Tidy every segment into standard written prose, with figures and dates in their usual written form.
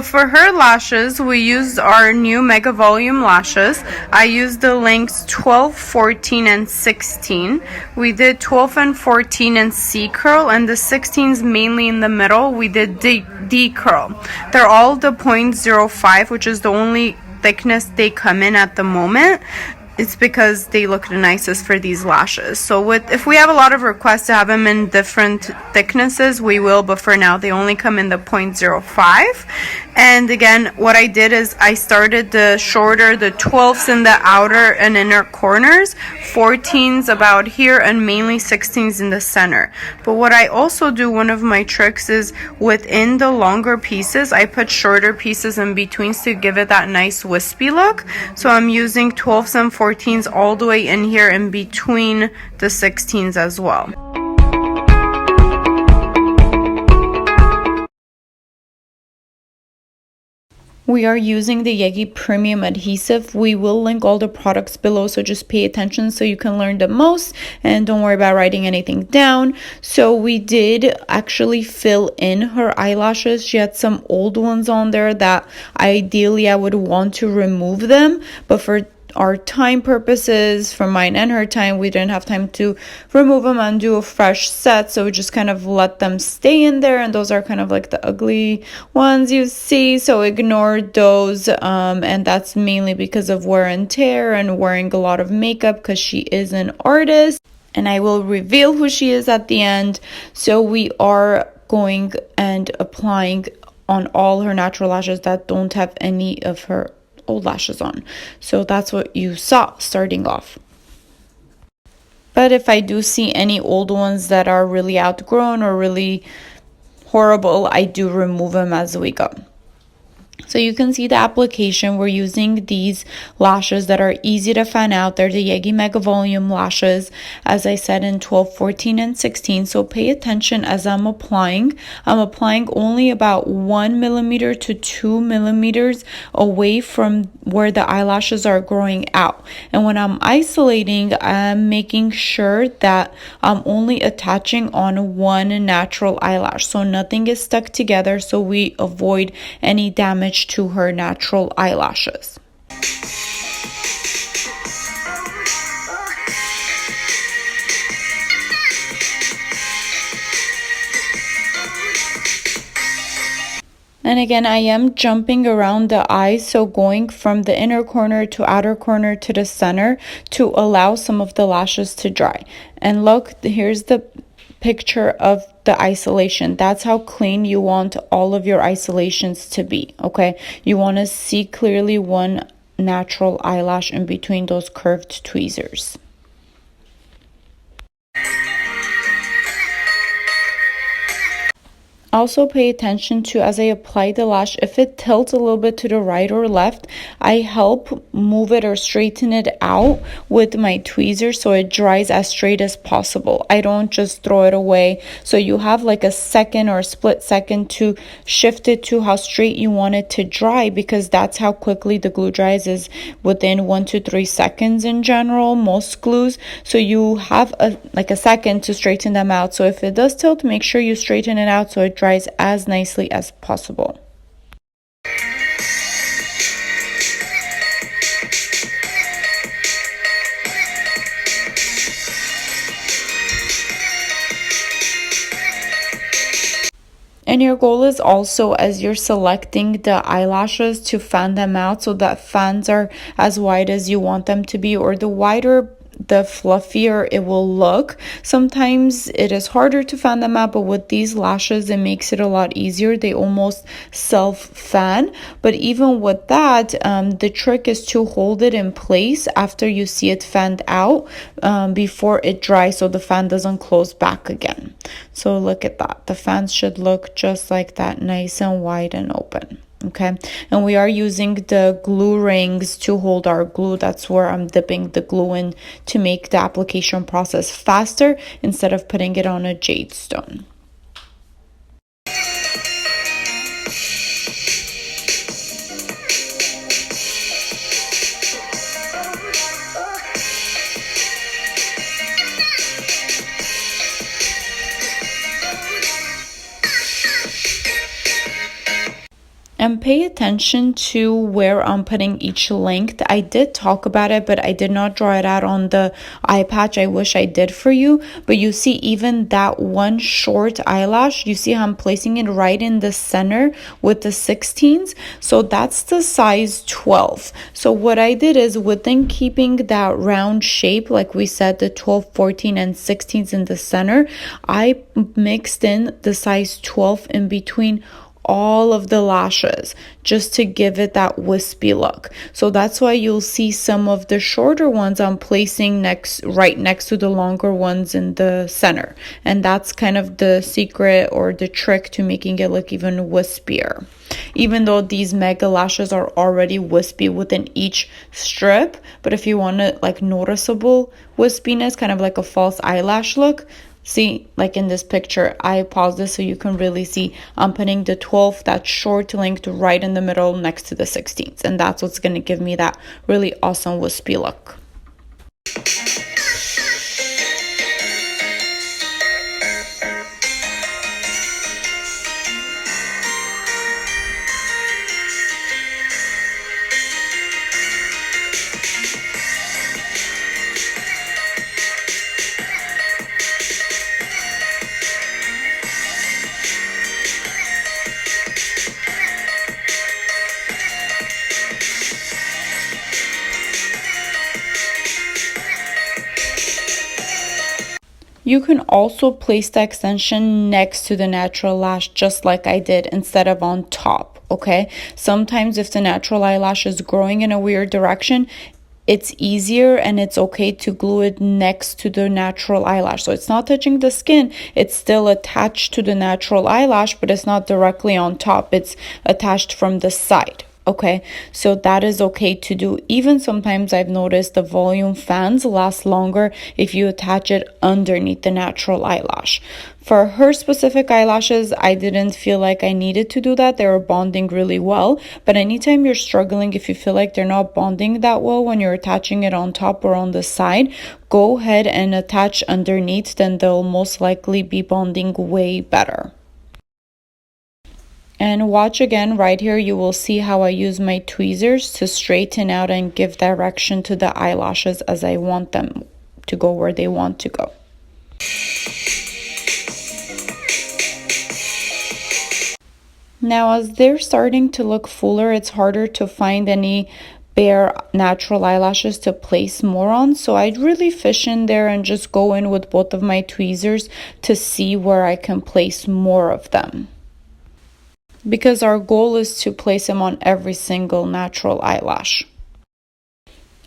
So for her lashes, we used our new Mega Volume lashes. I used the lengths 12, 14, and 16. We did 12 and 14 in C curl, and the 16s mainly in the middle. We did D curl. They're all the 0.05, which is the only thickness they come in at the moment. It's because they look the nicest for these lashes. So if we have a lot of requests to have them in different thicknesses, we will, but for now they only come in the 0.05. And again, what I did is I started the shorter, the 12s in the outer and inner corners, 14s about here, and mainly 16s in the center. But what I also do, one of my tricks is within the longer pieces, I put shorter pieces in between to give it that nice wispy look. So I'm using 12s and 14s all the way in here in between the 16s as well. We are using the Yegi Premium Adhesive. We will link all the products below, so just pay attention so you can learn the most and don't worry about writing anything down. So we did actually fill in her eyelashes. She had some old ones on there that ideally I would want to remove them, but for our time purposes, for mine and her time, we didn't have time to remove them and do a fresh set, so we just kind of let them stay in there, and those are kind of like the ugly ones you see, so ignore those. And that's mainly because of wear and tear and wearing a lot of makeup, because she is an artist, and I will reveal who she is at the end. So we are going and applying on all her natural lashes that don't have any of her old lashes on. So that's what you saw starting off. But if I do see any old ones that are really outgrown or really horrible, I do remove them as we go. So you can see the application. We're using these lashes that are easy to fan out. They're the Yegi Mega Volume lashes, as I said, in 12, 14, and 16. So pay attention as I'm applying. I'm applying only about 1 millimeter to 2 millimeters away from where the eyelashes are growing out. And when I'm isolating, I'm making sure that I'm only attaching on one natural eyelash. So nothing is stuck together, so we avoid any damage to her natural eyelashes. And again, I am jumping around the eyes, so going from the inner corner to outer corner to the center to allow some of the lashes to dry. And look, here's the picture of the isolation. That's how clean you want all of your isolations to be, okay? You want to see clearly one natural eyelash in between those curved tweezers. Also pay attention to, as I apply the lash, if it tilts a little bit to the right or left, I help move it or straighten it out with my tweezers so it dries as straight as possible. I don't just throw it away. So you have like a second or a split second to shift it to how straight you want it to dry, because that's how quickly the glue dries, is within 1 to 3 seconds in general, most glues. So you have like a second to straighten them out. So if it does tilt, make sure you straighten it out so it dries as nicely as possible. And your goal is also, as you're selecting the eyelashes, to fan them out so that fans are as wide as you want them to be, or the wider the fluffier it will look. Sometimes it is harder to fan them out, but with these lashes it makes it a lot easier. They almost self-fan. But even with that, the trick is to hold it in place after you see it fanned out, before it dries, so the fan doesn't close back again. So look at that. The fans should look just like that, nice and wide and open. Okay, and we are using the glue rings to hold our glue. That's where I'm dipping the glue in to make the application process faster instead of putting it on a jade stone. And pay attention to where I'm putting each length. I did talk about it, but I did not draw it out on the eye patch. I wish I did for you. But you see, even that one short eyelash, you see how I'm placing it right in the center with the 16s. So that's the size 12. So what I did is, within keeping that round shape, like we said, the 12, 14, and 16s in the center, I mixed in the size 12 in between all of the lashes just to give it that wispy look. So that's why you'll see some of the shorter ones I'm placing right next to the longer ones in the center, and that's kind of the secret or the trick to making it look even wispier. Even though these mega lashes are already wispy within each strip, but if you want it like noticeable wispiness, kind of like a false eyelash look, see, like in this picture, I paused this so you can really see I'm putting the 12, that short length, right in the middle next to the 16th. And that's what's going to give me that really awesome wispy look. You can also place the extension next to the natural lash, just like I did, instead of on top, okay? Sometimes if the natural eyelash is growing in a weird direction, it's easier and it's okay to glue it next to the natural eyelash. So it's not touching the skin, it's still attached to the natural eyelash, but it's not directly on top, it's attached from the side. Okay, so that is okay to do. Even sometimes I've noticed the volume fans last longer if you attach it underneath the natural eyelash. For her specific eyelashes, I didn't feel like I needed to do that. They were bonding really well. But anytime you're struggling, if you feel like they're not bonding that well when you're attaching it on top or on the side, go ahead and attach underneath. Then they'll most likely be bonding way better. And watch again, right here, you will see how I use my tweezers to straighten out and give direction to the eyelashes as I want them to go where they want to go. Now, as they're starting to look fuller, it's harder to find any bare natural eyelashes to place more on. So I'd really fish in there and just go in with both of my tweezers to see where I can place more of them, because our goal is to place them on every single natural eyelash.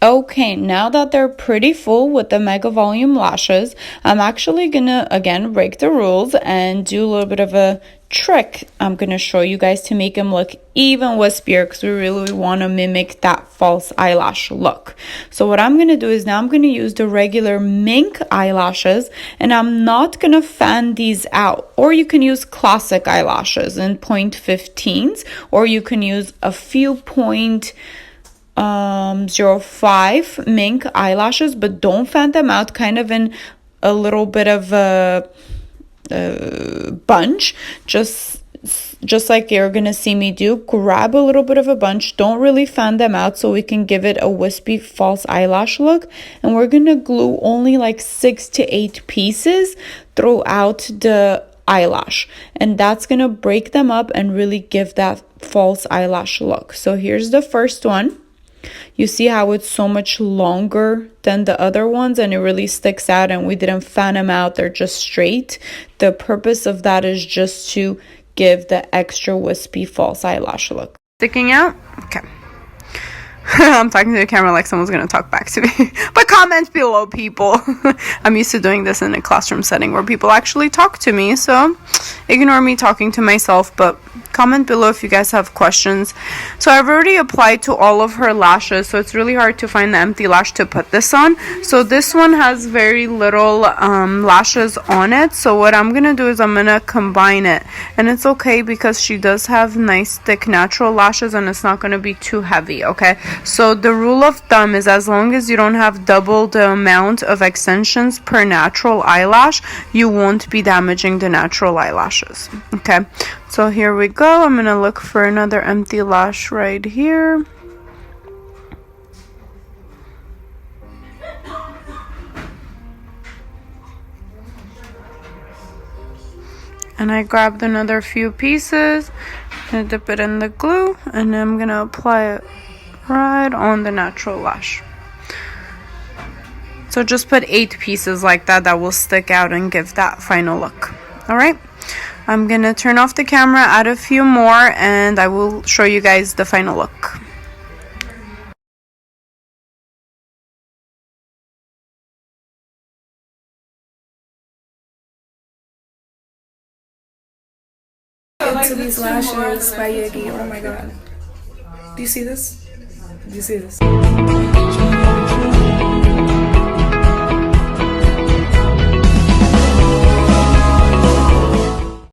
Okay, now that they're pretty full with the mega volume lashes, I'm actually gonna again break the rules and do a little bit of a trick I'm gonna show you guys to make them look even wispier, because we really want to mimic that false eyelash look. So what I'm gonna do is, now I'm gonna use the regular mink eyelashes, and I'm not gonna fan these out. Or you can use classic eyelashes in 0.15s, or you can use a few 0.05 mink eyelashes, but don't fan them out, kind of in a little bit of a bunch, just like you're gonna see me do. Grab a little bit of a bunch, don't really fan them out, so we can give it a wispy false eyelash look. And we're gonna glue only like 6 to 8 pieces throughout the eyelash, and that's gonna break them up and really give that false eyelash look. So here's the first one. You see how it's so much longer than the other ones, and it really sticks out, and we didn't fan them out, they're just straight. The purpose of that is just to give the extra wispy false eyelash look. Sticking out? Okay. I'm talking to the camera like someone's gonna talk back to me. But comment below, people. I'm used to doing this in a classroom setting where people actually talk to me, so ignore me talking to myself, but comment below if you guys have questions. So I've already applied to all of her lashes, so it's really hard to find the empty lash to put this on. So this one has very little lashes on it, so what I'm gonna do is I'm gonna combine it. And it's okay because she does have nice thick natural lashes, and it's not gonna be too heavy, okay? So the rule of thumb is as long as you don't have double the amount of extensions per natural eyelash, you won't be damaging the natural eyelashes. Okay, so here we go. I'm gonna look for another empty lash right here. And I grabbed another few pieces and dip it in the glue, and I'm gonna apply it right on the natural lash. So just put 8 pieces like that. That will stick out and give that final look. All right, I'm gonna turn off the camera, add a few more, and I will show you guys the final look. Into these lashes by Yegi. Oh my god. Do you see this? Do you see this?